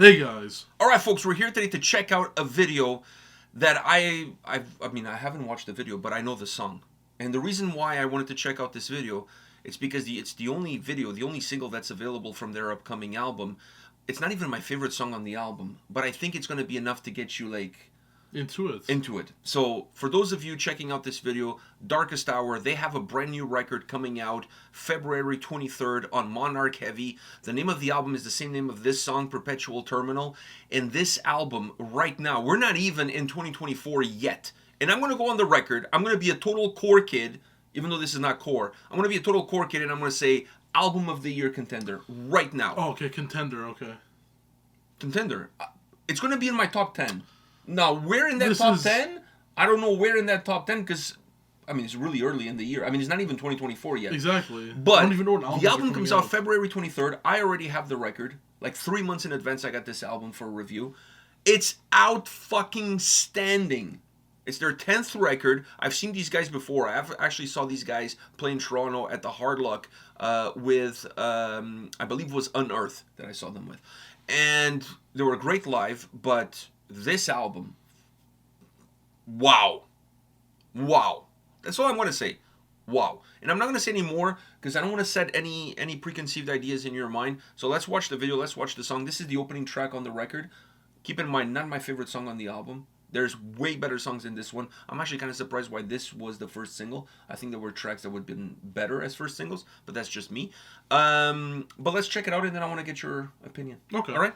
Hey guys. Alright folks, we're here today to check out a video that I haven't watched the video, but I know the song. And the reason why I wanted to check out this video, it's because it's the only video, the only single that's available from their upcoming album. It's not even my favorite song on the album, but I think it's going to be enough to get you like Into it. So for those of you checking out this video, Darkest Hour, they have a brand new record coming out February 23rd on Monarch Heavy. The name of the album is the same name of this song, Perpetual Terminal. And this album right now, we're not even in 2024 yet. And I'm going to go on the record. I'm going to be a total core kid, even though this is not core. I'm going to be a total core kid and I'm going to say Album of the Year contender right now. Oh, okay, contender, okay. Contender. It's going to be in my top 10. Now, where in that top 10? I don't know where in that top 10 because, it's really early in the year. It's not even 2024 yet. Exactly. But I don't even know when the album comes out February 23rd. I already have the record. Like 3 months in advance, I got this album for a review. It's out fucking standing. It's their 10th record. I've seen these guys before. I actually saw these guys play in Toronto at the Hard Luck with, I believe it was Unearth that I saw them with. And they were great live, but this album, wow. That's all I'm going to say. Wow. And I'm not going to say any more because I don't want to set any preconceived ideas in your mind. So let's watch the video. Let's watch the song. This is the opening track on the record. Keep in mind, not my favorite song on the album. There's way better songs than this one. I'm actually kind of surprised why this was the first single. I think there were tracks that would have been better as first singles, but that's just me. But let's check it out, and then I want to get your opinion. Okay. All right?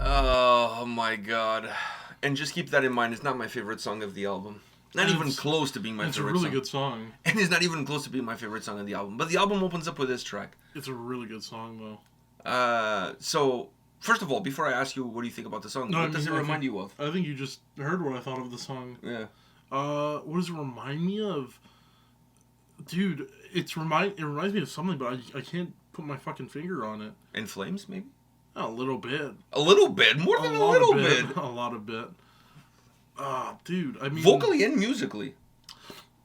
Oh my god. And just keep that in mind, it's not my favorite song of the album. Not even close to being my favorite song. It's a really good song. And it's not even close to being my favorite song of the album. But the album opens up with this track. It's a really good song, though. So, first of all, before I ask you what do you think about the song, what does it remind you of? I think you just heard what I thought of the song. Yeah. What does it remind me of? Dude, it reminds me of something, but I can't put my fucking finger on it. In Flames, maybe? A little bit. A little bit? More than a little bit. A lot of bit. Dude, I mean... Vocally and musically.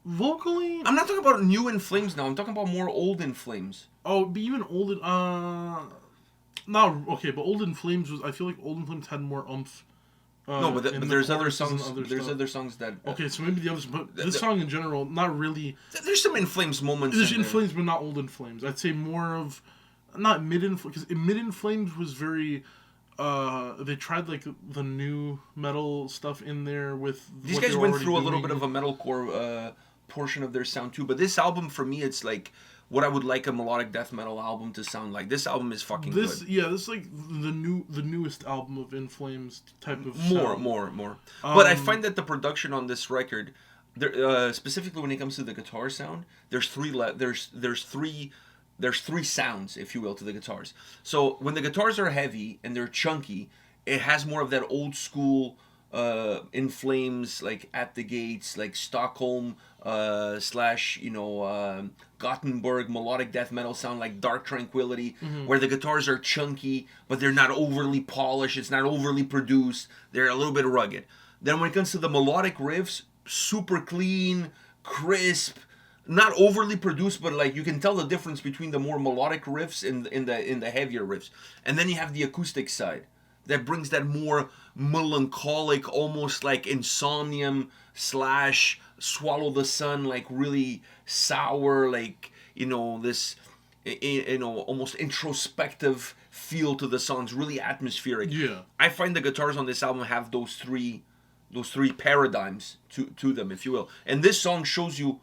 Vocally... I'm not talking about new In Flames now. I'm talking about more old In Flames. Oh, but even old In... No, okay, but old In Flames was... I feel like old In Flames had more oomph. No, but there's other songs. There's other songs that. Okay, so maybe the others, but this song in general, not really. There's some In Flames moments. There's In Flames, but not old In Flames. I'd say more of, not mid In Flames, because mid In Flames was very. They tried like the new metal stuff in there with. These guys went through a little bit of a metalcore portion of their sound too, but this album for me, it's like what I would like a melodic death metal album to sound like. This album is fucking good. Yeah, this is like the newest album of In Flames type of sound. More. But I find that the production on this record, specifically when it comes to the guitar sound, there's three sounds, if you will, to the guitars. So when the guitars are heavy and they're chunky, it has more of that old school In Flames, like At the Gates, like Stockholm / Gothenburg melodic death metal sound, like Dark Tranquility, where the guitars are chunky, but they're not overly polished, it's not overly produced, they're a little bit rugged. Then when it comes to the melodic riffs, super clean, crisp, not overly produced, but like you can tell the difference between the more melodic riffs and in the heavier riffs. And then you have the acoustic side that brings that more melancholic, almost like Insomnium / Swallow the Sun, like really sour, like this almost introspective feel to the songs, really atmospheric. Yeah, I find the guitars on this album have those three paradigms to them, if you will, and this song shows you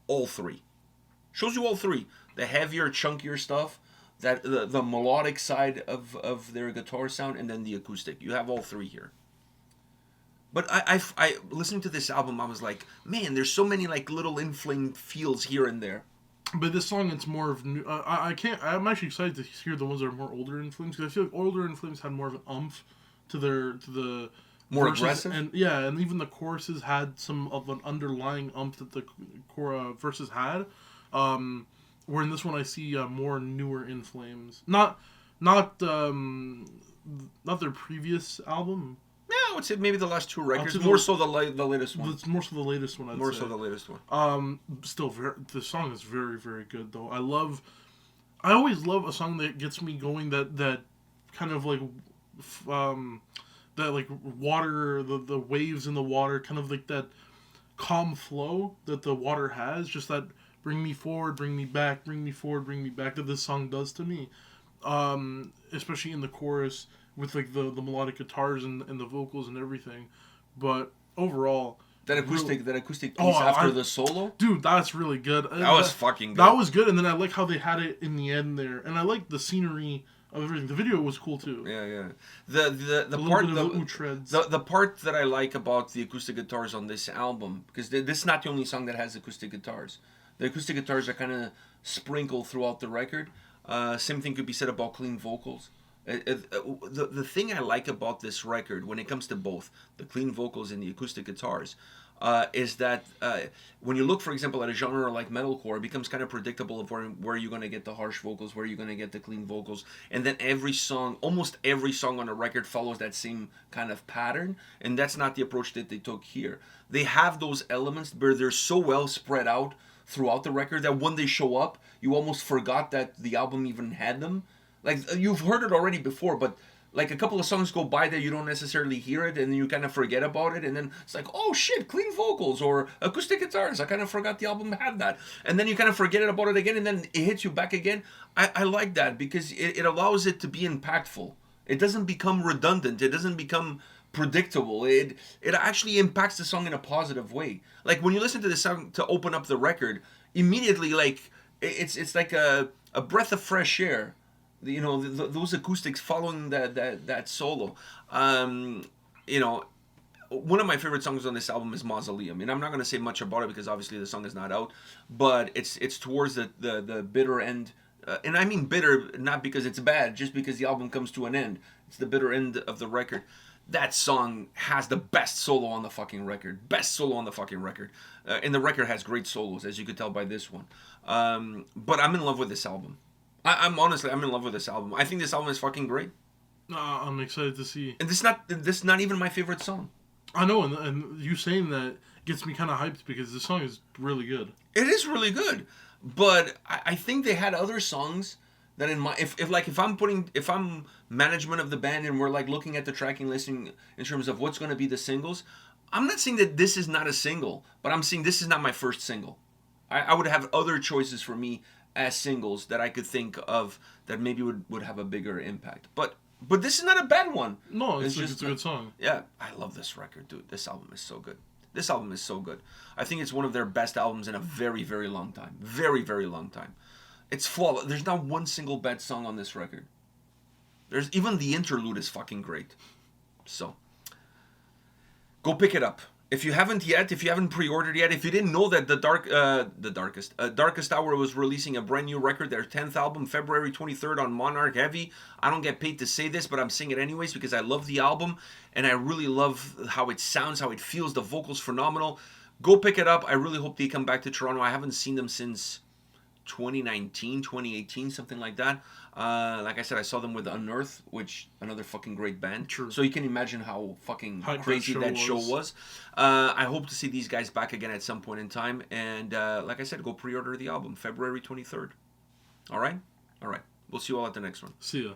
all three. The heavier, chunkier stuff, that the melodic side of their guitar sound, and then the acoustic. You have all three here. But I listening to this album, I was like, man, there's so many like little In Flame feels here and there. But this song, it's more of new. I'm actually excited to hear the ones that are more older In Flames, because I feel like older In Flames had more of an oomph to the more verses, aggressive, and even the choruses had some of an underlying oomph that the verses had. Where in this one I see more newer In Flames, not their previous album. Yeah, I would say maybe the last two records. More so the latest one. It's more so the latest one. More so the latest one. Still, the song is very, very good though. I always love a song that gets me going. That kind of like, that like water, the waves in the water, kind of like that calm flow that the water has. Just that bring me forward, bring me back, bring me forward, bring me back that this song does to me. Especially in the chorus with like the melodic guitars and the vocals and everything. But overall, that acoustic piece after the solo, dude, that's really good. That was fucking good. That was good, and then I like how they had it in the end there, and I like the scenery of everything. The video was cool too. Yeah. The part that I like about the acoustic guitars on this album, because this is not the only song that has acoustic guitars. The acoustic guitars are kind of sprinkled throughout the record. Same thing could be said about clean vocals. The thing I like about this record, when it comes to both the clean vocals and the acoustic guitars, is that when you look, for example, at a genre like metalcore, it becomes kind of predictable of where you're going to get the harsh vocals, where you're going to get the clean vocals, and then almost every song on the record follows that same kind of pattern, and that's not the approach that they took here. They have those elements, but they're so well spread out throughout the record that when they show up, you almost forgot that the album even had them. Like, you've heard it already before, but like a couple of songs go by that you don't necessarily hear it, and then you kind of forget about it, and then it's like, oh shit, clean vocals or acoustic guitars. I kind of forgot the album had that. And then you kind of forget about it again, and then it hits you back again. I like that because it allows it to be impactful. It doesn't become redundant. It doesn't become predictable. It actually impacts the song in a positive way. Like, when you listen to the song to open up the record, immediately, like, it's like a breath of fresh air. You know, those acoustics following that solo. You know, one of my favorite songs on this album is Mausoleum, and I'm not going to say much about it because obviously the song is not out, but it's towards the bitter end, and I mean bitter not because it's bad, just because the album comes to an end. It's the bitter end of the record. That song has the best solo on the fucking record. And the record has great solos, as you could tell by this one. But I'm in love with this album. I'm in love with this album. I think this album is fucking great. I'm excited to see. And this is not even my favorite song. I know, and you saying that gets me kind of hyped because the song is really good. It is really good, but I think they had other songs that if I'm management of the band and we're like looking at the tracking list in terms of what's going to be the singles, I'm not saying that this is not a single, but I'm saying this is not my first single. I would have other choices for me as singles that I could think of that maybe would have a bigger impact. But this is not a bad one. No, it's a good song. Yeah, I love this record, dude. This album is so good. I think it's one of their best albums in a very, very long time. Very, very long time. It's flawless. There's not one single bad song on this record. Even the interlude is fucking great. So, go pick it up. If you haven't pre-ordered yet, if you didn't know that Darkest Hour was releasing a brand new record, their 10th album, February 23rd on Monarch Heavy. I don't get paid to say this, but I'm saying it anyways because I love the album and I really love how it sounds, how it feels. The vocals phenomenal. Go pick it up. I really hope they come back to Toronto. I haven't seen them since 2019, 2018, something like that. Like I said, I saw them with Unearth, which another fucking great band. True. So you can imagine how fucking crazy that show was. I hope to see these guys back again at some point in time. And like I said, go pre-order the album, February 23rd. All right? All right. We'll see you all at the next one. See ya.